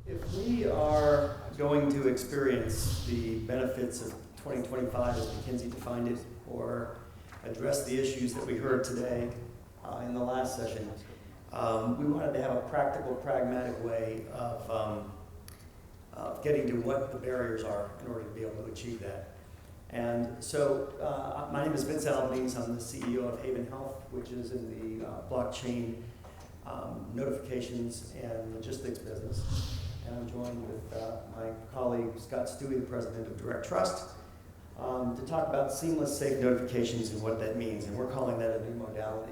If we are going to experience the benefits of 2025 as McKinsey defined it, or address the issues that we heard today in the last session, we wanted to have a practical, pragmatic way of getting to what the barriers are in order to be able to achieve that. And so my name is Vince Albanese. I'm the CEO of Haven Health, which is in the blockchain notifications and logistics business. And I'm joined with my colleague, Scott Stuewe, the president of DirectTrust, to talk about seamless, safe notifications and what that means. And we're calling that a new modality.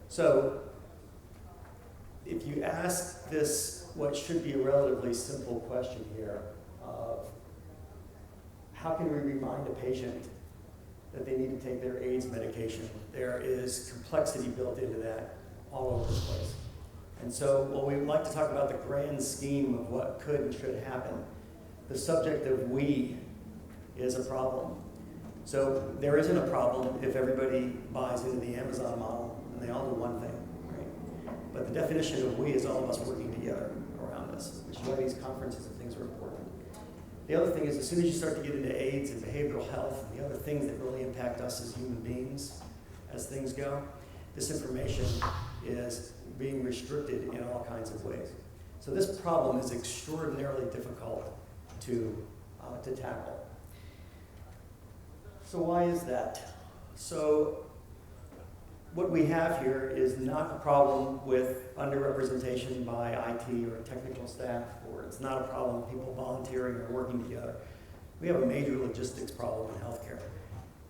So if you ask this, what should be a relatively simple question here of how can we remind a patient that they need to take their AIDS medication, there is complexity built into that all over the place. And so while we would like to talk about the grand scheme of what could and should happen, the subject of we is a problem. So there isn't a problem if everybody buys into the Amazon model and they all do one thing, right? But the definition of we is all of us working together around this, which is why these conferences and things are important. The other thing is, as soon as you start to get into AIDS and behavioral health and the other things that really impact us as human beings as things go, this information is being restricted in all kinds of ways. So this problem is extraordinarily difficult to tackle. So why is that? So what we have here is not a problem with underrepresentation by IT or technical staff, or it's not a problem with people volunteering or working together. We have a major logistics problem in healthcare.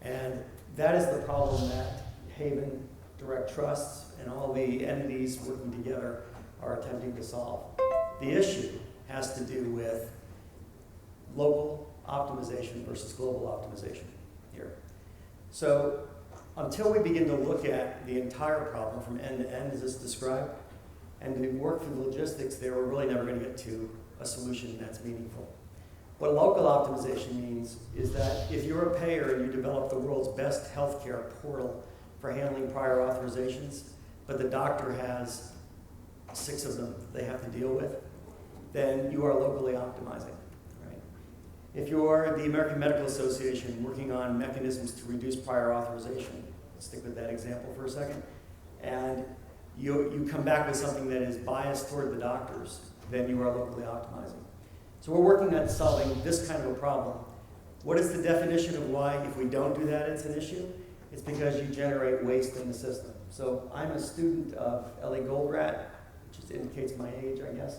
And that is the problem that Haven, DirectTrust, and all the entities working together are attempting to solve. The issue has to do with local optimization versus global optimization here. So until we begin to look at the entire problem from end to end, as this described, and to work through the logistics there, we're really never going to get to a solution that's meaningful. What local optimization means is that if you're a payer and you develop the world's best healthcare portal for handling prior authorizations, but the doctor has 6 of them that they have to deal with, then you are locally optimizing. Right? If you're the American Medical Association working on mechanisms to reduce prior authorization, let's stick with that example for a second, and you come back with something that is biased toward the doctors, then you are locally optimizing. So we're working on solving this kind of a problem. What is the definition of why, if we don't do that, it's an issue? It's because you generate waste in the system. So I'm a student of Ellie Goldratt, which just indicates my age, I guess,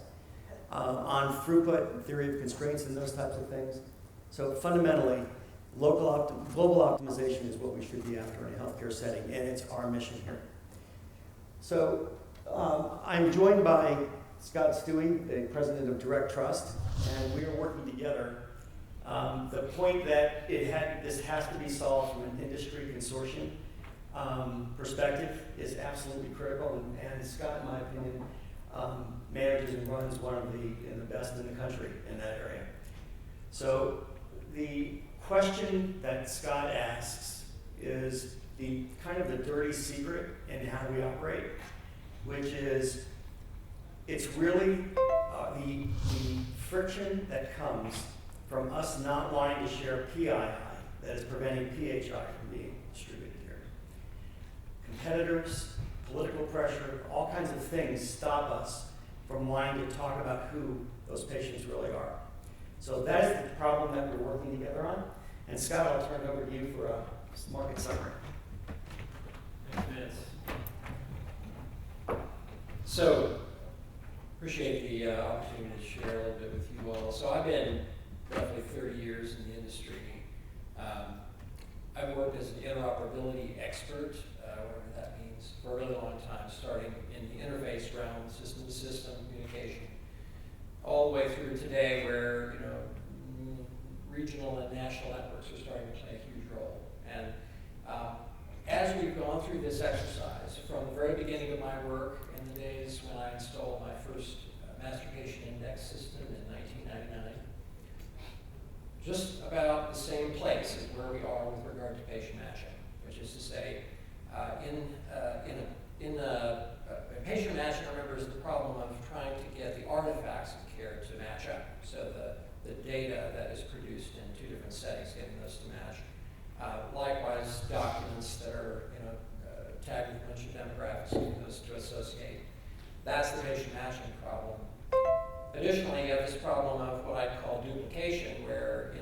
on throughput and theory of constraints and those types of things. So fundamentally, global optimization is what we should be after in a healthcare setting, and it's our mission here. So I'm joined by Scott Stuewe, the president of DirectTrust, and we are working together. The point that this has to be solved from an industry consortium perspective is absolutely critical, and Scott, in my opinion, manages and runs one of the best in the country in that area. So the question that Scott asks is the kind of the dirty secret in how we operate, which is it's really the friction that comes from us not wanting to share PII that is preventing PHI from being distributed here. Competitors, political pressure, all kinds of things stop us from wanting to talk about who those patients really are. So that is the problem that we're working together on. And Scott, I'll turn it over to you for a market summary. Thanks, Vince. So, appreciate the opportunity to share a little bit with you all. So I've been roughly 30 years in the industry. I've worked as an interoperability expert, whatever that means, for a really long time, starting in the interface realm, system-to-system communication, all the way through today where regional and national networks are starting to play a huge role. And as we've gone through this exercise, from the very beginning of my work in the days when I installed my first master patient index system in 1999, just about the same place as where we are with regard to patient matching, which is to say, in patient matching, remember, is the problem of trying to get the artifact problem. Additionally, you have this problem of what I'd call duplication, where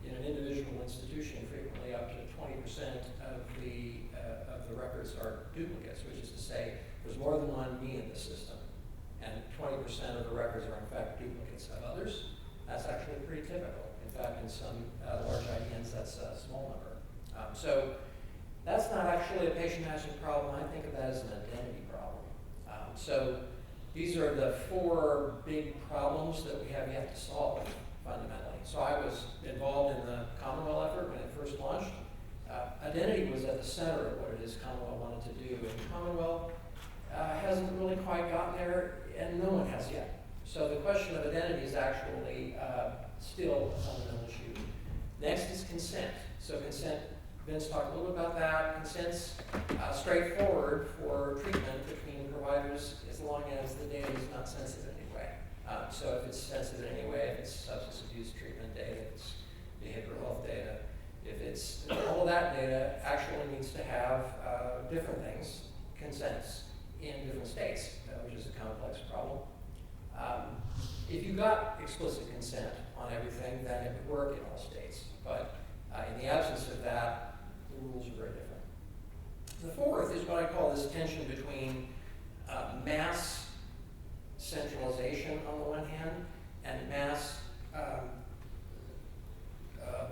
in an individual institution, frequently up to 20% of the records are duplicates, which is to say there's more than one me in the system, and 20% of the records are in fact duplicates of others. That's actually pretty typical. In fact, in some large IDNs, that's a small number. So that's not actually a patient management problem. I think of that as an identity problem. So these are the 4 big problems that we have yet to solve fundamentally. So I was involved in the Commonwealth effort when it first launched. Identity was at the center of what it is Commonwealth wanted to do, and Commonwealth hasn't really quite gotten there, and no one has yet. So the question of identity is actually still a fundamental issue. Next is consent. So consent, Vince talked a little bit about that. Consent's straightforward for treatment between providers as long as the data is not sensitive in any way. So if it's sensitive in any way, if it's substance abuse treatment data, if it's behavioral health data, if it's all of that data actually needs to have different things, consents in different states, which is a complex problem. If you got explicit consent on everything, then it would work in all states. But in the absence of that, the rules are very different. The fourth is what I call this tension between mass centralization on the one hand and mass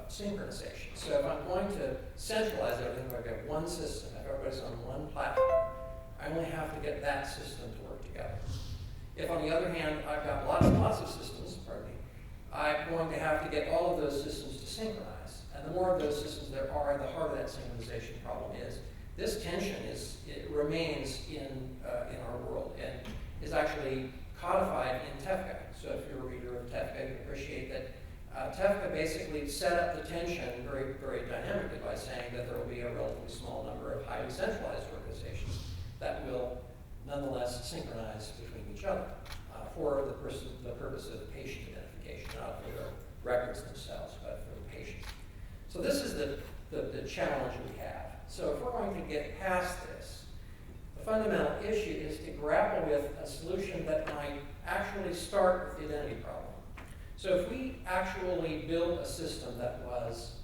synchronization. So if I'm going to centralize everything, if I've got one system, if everybody's on one platform, I only have to get that system to work together. If on the other hand, I've got lots and lots of systems, I'm going to have to get all of those systems to synchronize. And the more of those systems there are, the harder that synchronization problem is. This tension remains in our world and is actually codified in TEFCA. So if you're a reader of TEFCA, you appreciate that TEFCA basically set up the tension very, very dynamically by saying that there will be a relatively small number of highly centralized organizations that will nonetheless synchronize between each other for the purpose of patient identification, not for the records themselves, but for the patients. So this is the challenge we have. So if we're going to get past this, the fundamental issue is to grapple with a solution that might actually start with the identity problem. So if we actually build a system that was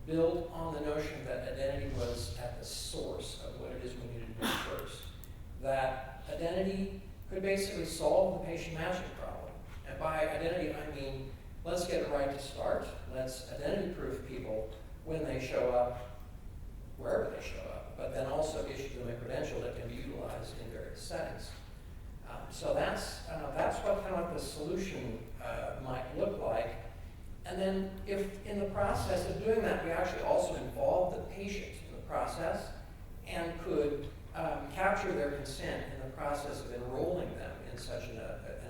built on the notion that identity was at the source of what it is we needed to do first, that identity could basically solve the patient matching problem. And by identity, I mean, let's get it right to start. Let's identity proof people when they show up, wherever they show up, but then also issue them a credential that can be utilized in various settings. So that's what kind of the solution might look like. And then if in the process of doing that, we actually also involve the patient in the process and could capture their consent in the process of enrolling them in such an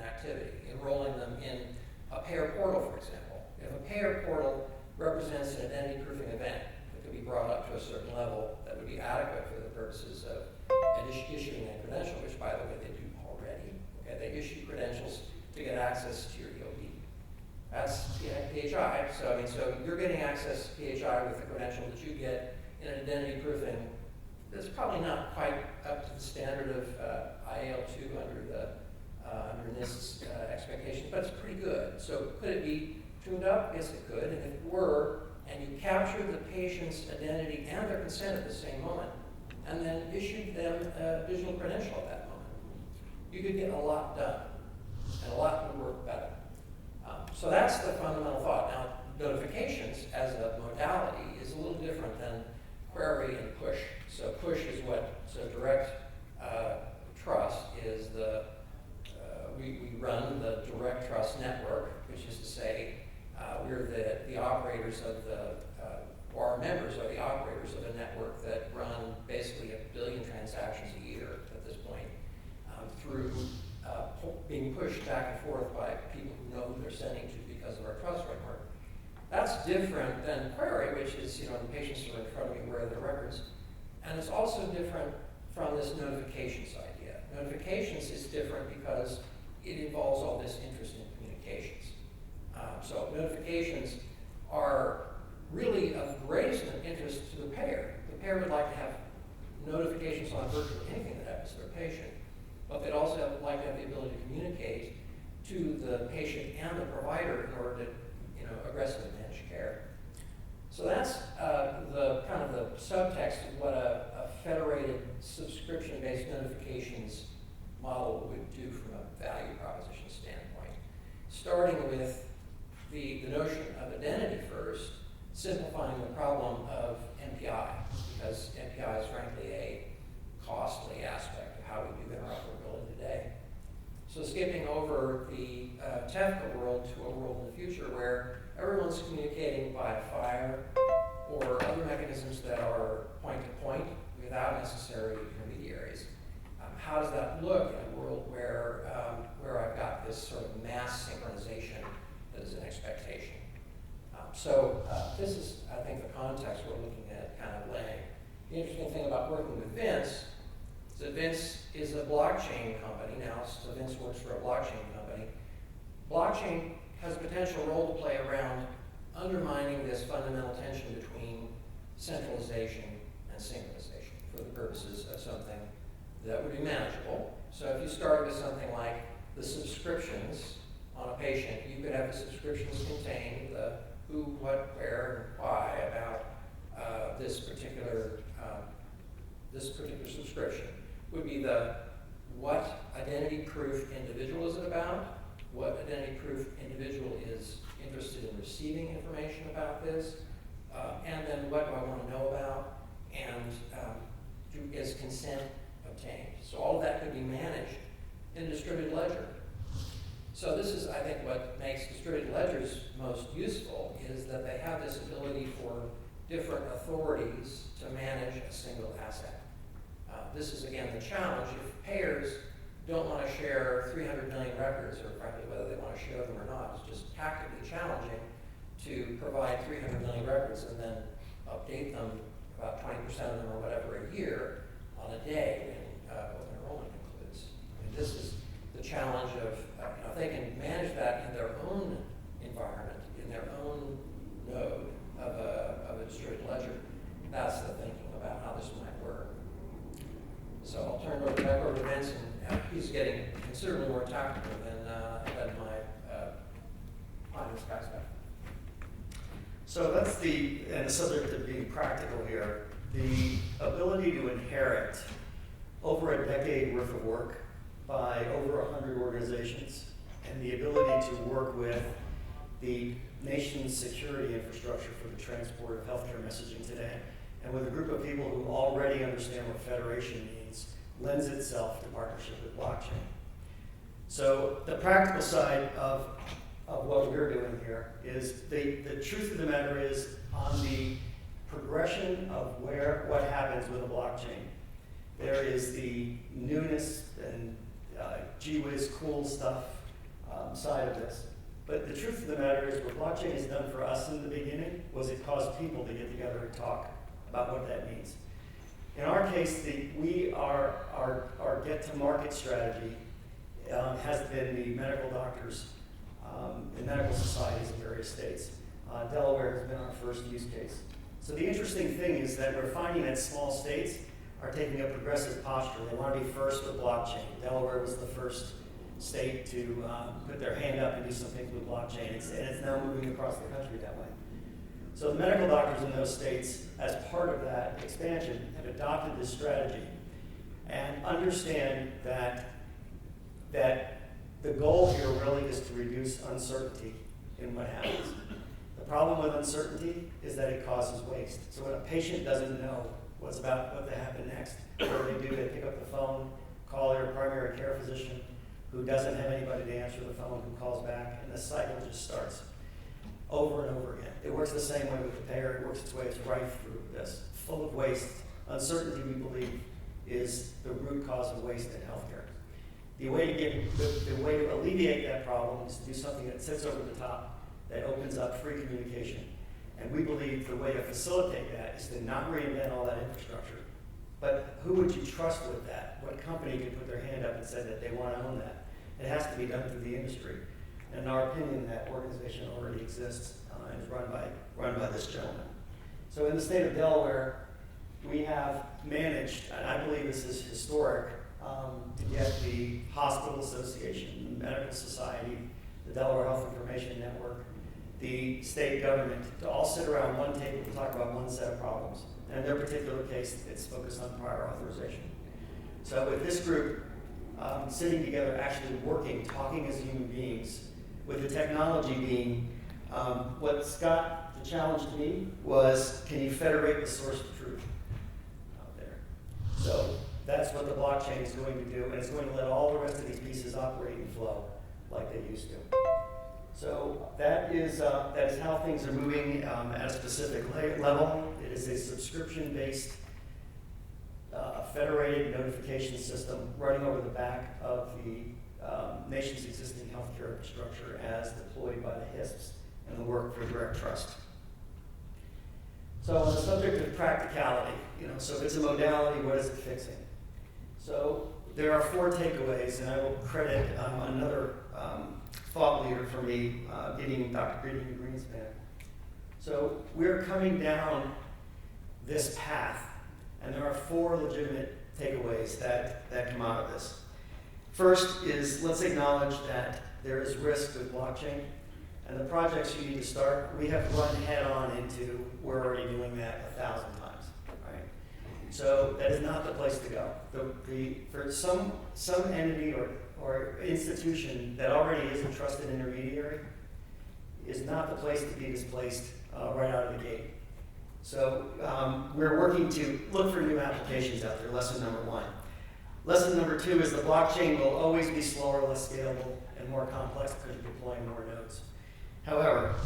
activity, enrolling them in a payer portal, for example. If a payer portal represents an identity proofing event that could be brought up to a certain level that would be adequate for the purposes of issuing a credential, which by the way they do already. Okay, they issue credentials to get access to your EOB. That's PHI. So you're getting access to PHI with the credential that you get in an identity proofing. That's probably not quite up to the standard of IAL2 under NIST's expectations, but it's pretty good. So could it be tuned up? Yes, it could. And if it were, and you captured the patient's identity and their consent at the same moment, and then issued them a digital credential at that moment, you could get a lot done, and a lot would work better. So that's the fundamental thought. Now, notifications as a modality is a little different than query and push. So push is DirectTrust is we run the DirectTrust network, which is to say we're the operators of or our members are the operators of a network that run basically 1 billion transactions a year at this point through being pushed back and forth by people who know who they're sending to because of our trust framework. That's different than query, which is, the patients are in front of me, where are their records? And it's also different from this notifications idea. Notifications is different because it involves all this interest in communications. So notifications are really of greatest interest to the payer. The payer would like to have notifications on virtually anything that happens to their patient, but they'd also like to have the ability to communicate to the patient and the provider in order to, aggressively manage care. So that's the kind of the subtext of what a federated subscription-based notifications model would do from a value proposition standpoint. Starting with the notion of identity first, simplifying the problem of NPI, because NPI is frankly a costly aspect of how we do interoperability today. So skipping over the TEFCA world to a world in the future where everyone's communicating by FHIR or other mechanisms that are point-to-point without necessary intermediaries. How does that look in a world where I've got this sort of mass synchronization that is an expectation? So this is, I think, the context we're looking at kind of laying. The interesting thing about working with Vince is that Vince is a blockchain company now, so Vince works for a blockchain company. Blockchain has a potential role to play around undermining this fundamental tension between centralization and synchronization for the purposes of something that would be manageable. So if you start with something like the subscriptions on a patient, you could have the subscriptions contain the who, what, where, and why about this particular subscription. Would be the what identity proof individual is it about, what identity proof individual is interested in receiving information about this, and then what do I want to know about, and is consent obtained. So all of that could be managed in a distributed ledger. So this is, I think, what makes distributed ledgers most useful is that they have this ability for different authorities to manage a single asset. This is, again, the challenge. If payers don't want to share 300 million records, or frankly, whether they want to share them or not, it's just tactically challenging to provide 300 million records and then update them, about 20% of them or whatever a year, on a day when enrollment concludes. I mean, this is the challenge of, if they can manage that in their own environment, in their own node of a distributed ledger, that's the thinking about how this might work. So I'll turn it back over to Vince, and he's getting considerably more tactical than my finance guy stuff. So that's the subject of being practical here, the ability to inherit over a decade worth of work by over 100 organizations, and the ability to work with the nation's security infrastructure for the transport of healthcare messaging today, and with a group of people who already understand what federation means, lends itself to partnership with blockchain. So the practical side of what we're doing here is the truth of the matter is on the progression of what happens with a blockchain. There is the newness and gee whiz cool stuff side of this. But the truth of the matter is what blockchain has done for us in the beginning was it caused people to get together and talk about what that means. In our case, our get-to-market strategy has been the medical doctors and medical societies in various states. Delaware has been our first use case. So the interesting thing is that we're finding that small states are taking a progressive posture. They want to be first with blockchain. Delaware was the first state to put their hand up and do some things with blockchain, and it's now moving across the country that way. So the medical doctors in those states, as part of that expansion, have adopted this strategy and understand that the goal here really is to reduce uncertainty in what happens. The problem with uncertainty is that it causes waste. So when a patient doesn't know what to happen next, what do? They pick up the phone, call their primary care physician, who doesn't have anybody to answer the phone, who calls back, and the cycle just starts over and over again. It works the same way with the payer. It works its way. It's rife through this, full of waste. Uncertainty, we believe, is the root cause of waste in healthcare. The way to alleviate that problem is to do something that sits over the top, that opens up free communication. And we believe the way to facilitate that is to not reinvent all that infrastructure. But who would you trust with that? What company could put their hand up and say that they want to own that? It has to be done through the industry. And in our opinion, that organization already exists and is run by this gentleman. So in the state of Delaware, we have managed, and I believe this is historic, to get the Hospital Association, the Medical Society, the Delaware Health Information Network, the state government, to all sit around one table to talk about one set of problems. And in their particular case, it's focused on prior authorization. So with this group sitting together, actually working, talking as human beings, with the technology being, what Scott challenged me was, can you federate the source of truth out there? So that's what the blockchain is going to do, and it's going to let all the rest of these pieces operate and flow like they used to. So that is how things are moving at a specific level. It is a subscription-based federated notification system running over the back of the nation's existing healthcare infrastructure as deployed by the HISPs and the work for DirectTrust. So on the subject of practicality, so if it's a modality, what is it fixing? So there are 4 takeaways, and I will credit another thought leader for me, Dr. Gideon Greenspan. So we're coming down this path, and there are 4 legitimate takeaways that come out of this. First is, let's acknowledge that there is risk with blockchain, and the projects you need to start, we have run head on into, we're already doing that 1,000 times, right? So that is not the place to go. For some entity or institution that already is a trusted intermediary is not the place to be displaced right out of the gate. So we're working to look for new applications out there, lesson number 1. Lesson number 2 is the blockchain will always be slower, less scalable, and more complex because you're deploying more nodes. However,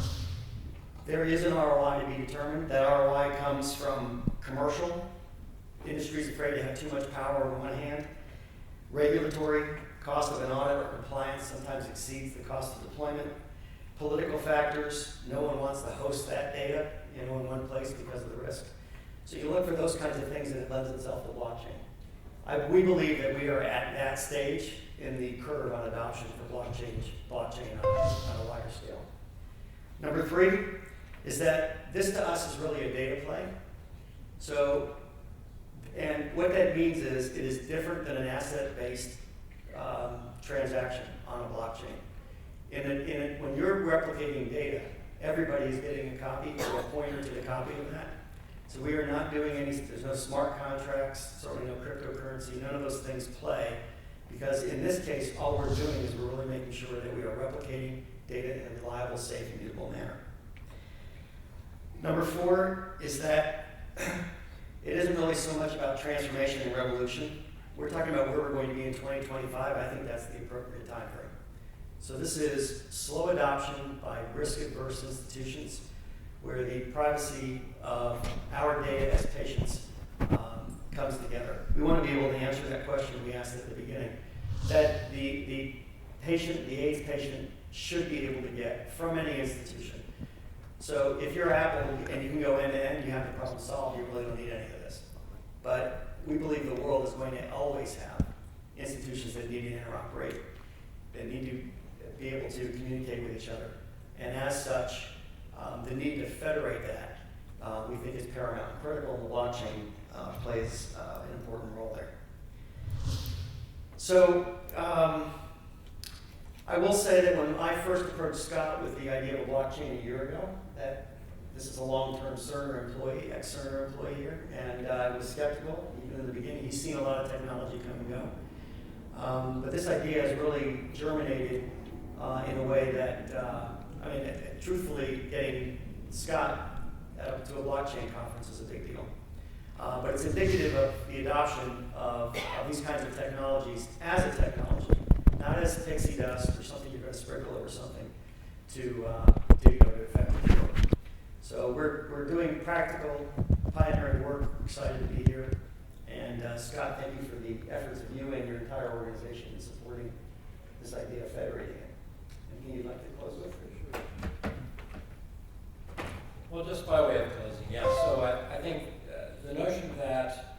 there is an ROI to be determined. That ROI comes from commercial. Industry's afraid to have too much power on one hand. Regulatory cost of an audit or compliance sometimes exceeds the cost of deployment. Political factors, no one wants to host that data in one place because of the risk. So you look for those kinds of things, and it lends itself to blockchain. We believe that we are at that stage in the curve on adoption for blockchain on a wider scale. Number 3 is that this to us is really a data play. So, and what that means is it is different than an asset-based transaction on a blockchain. When you're replicating data, everybody is getting a copy or a pointer to the copy of that. So we are not doing there's no smart contracts, certainly no cryptocurrency, none of those things play, because in this case, all we're doing is we're really making sure that we are replicating data in a reliable, safe, and immutable manner. Number 4 is that it isn't really so much about transformation and revolution. We're talking about where we're going to be in 2025. I think that's the appropriate time frame. So this is slow adoption by risk-averse institutions where the privacy of our data as patients comes together. We want to be able to answer that question we asked at the beginning, that the patient, the AIDS patient, should be able to get from any institution. So if you're Apple and you can go end to end, you have the problem solved, you really don't need any of this. But we believe the world is going to always have institutions that need to interoperate, that need to be able to communicate with each other. And as such, the need to federate that, we think is paramount and critical, and the blockchain plays an important role there. So I will say that when I first approached Scott with the idea of a blockchain a year ago, that this is a long-term Cerner employee, ex-Cerner employee here, and I was skeptical, even in the beginning. He's seen a lot of technology come and go. But this idea has really germinated in a way that, truthfully, getting Scott to a blockchain conference is a big deal. But it's indicative of the adoption of these kinds of technologies as a technology, not as pixie dust or something you're going to sprinkle over something to affect the work. So we're doing practical, pioneering work. We're excited to be here. And Scott, thank you for the efforts of you and your entire organization in supporting this idea of federating it. Anything you'd like to close with? Well, just by way of closing, yeah. So I think the notion that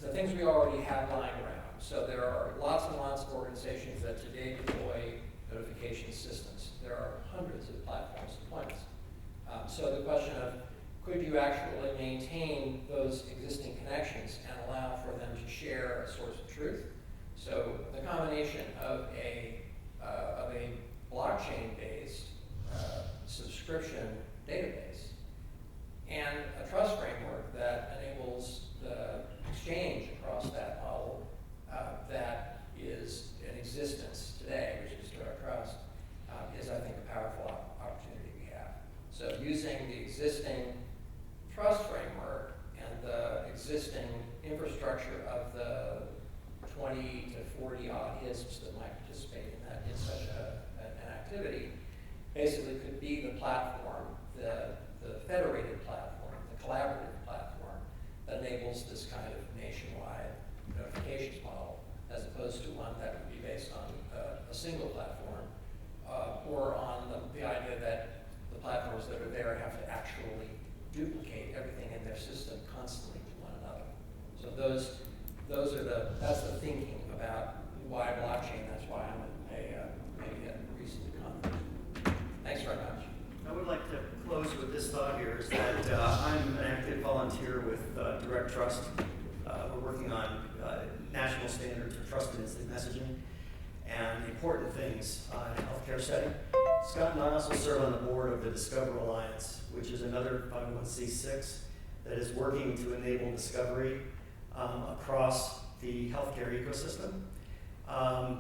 the things we already have lying around. So there are lots and lots of organizations that today deploy notification systems. There are hundreds of platforms deployments. So the question of could you actually maintain those existing connections and allow for them to share a source of truth So the combination of a blockchain-based subscription database and a trust framework that enables the exchange across that model that is in existence today, which is DirectTrust, is, I think, a powerful opportunity we have. So using the existing trust framework and the existing infrastructure of the 20 to 40 odd HISPs that might participate in such an activity, basically could be the platform, the federated platform, the collaborative platform that enables this kind of nationwide notifications model, as opposed to one that would be based on a single platform, or on the idea that the platforms that are there have to actually duplicate everything in their system constantly to one another. So that's the thinking about why blockchain. That's why I'm maybe a reason to come. Thanks very much. I would like to close with this thought here, is that I'm an active volunteer with DirectTrust. We're working on national standards for trusted instant messaging and important things in a healthcare setting. Scott and I also serve on the board of the Discover Alliance, which is another 501c6 that is working to enable discovery across the healthcare ecosystem.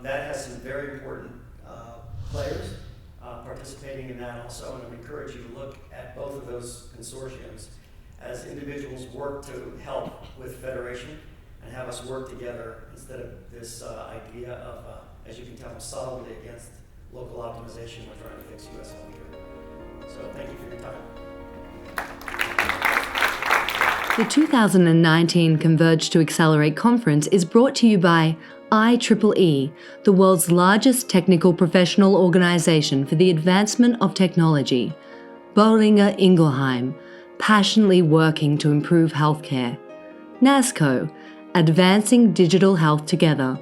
That has some very important players participating in that also, and I would encourage you to look at both of those consortiums as individuals work to help with federation and have us work together instead of this idea of, as you can tell, solidly against local optimization. We're trying to fix U.S. healthcare. So thank you for your time. The 2019 Converge to Accelerate conference is brought to you by IEEE, the world's largest technical professional organization for the advancement of technology. Boehringer Ingelheim, passionately working to improve healthcare. NASCO, advancing digital health together.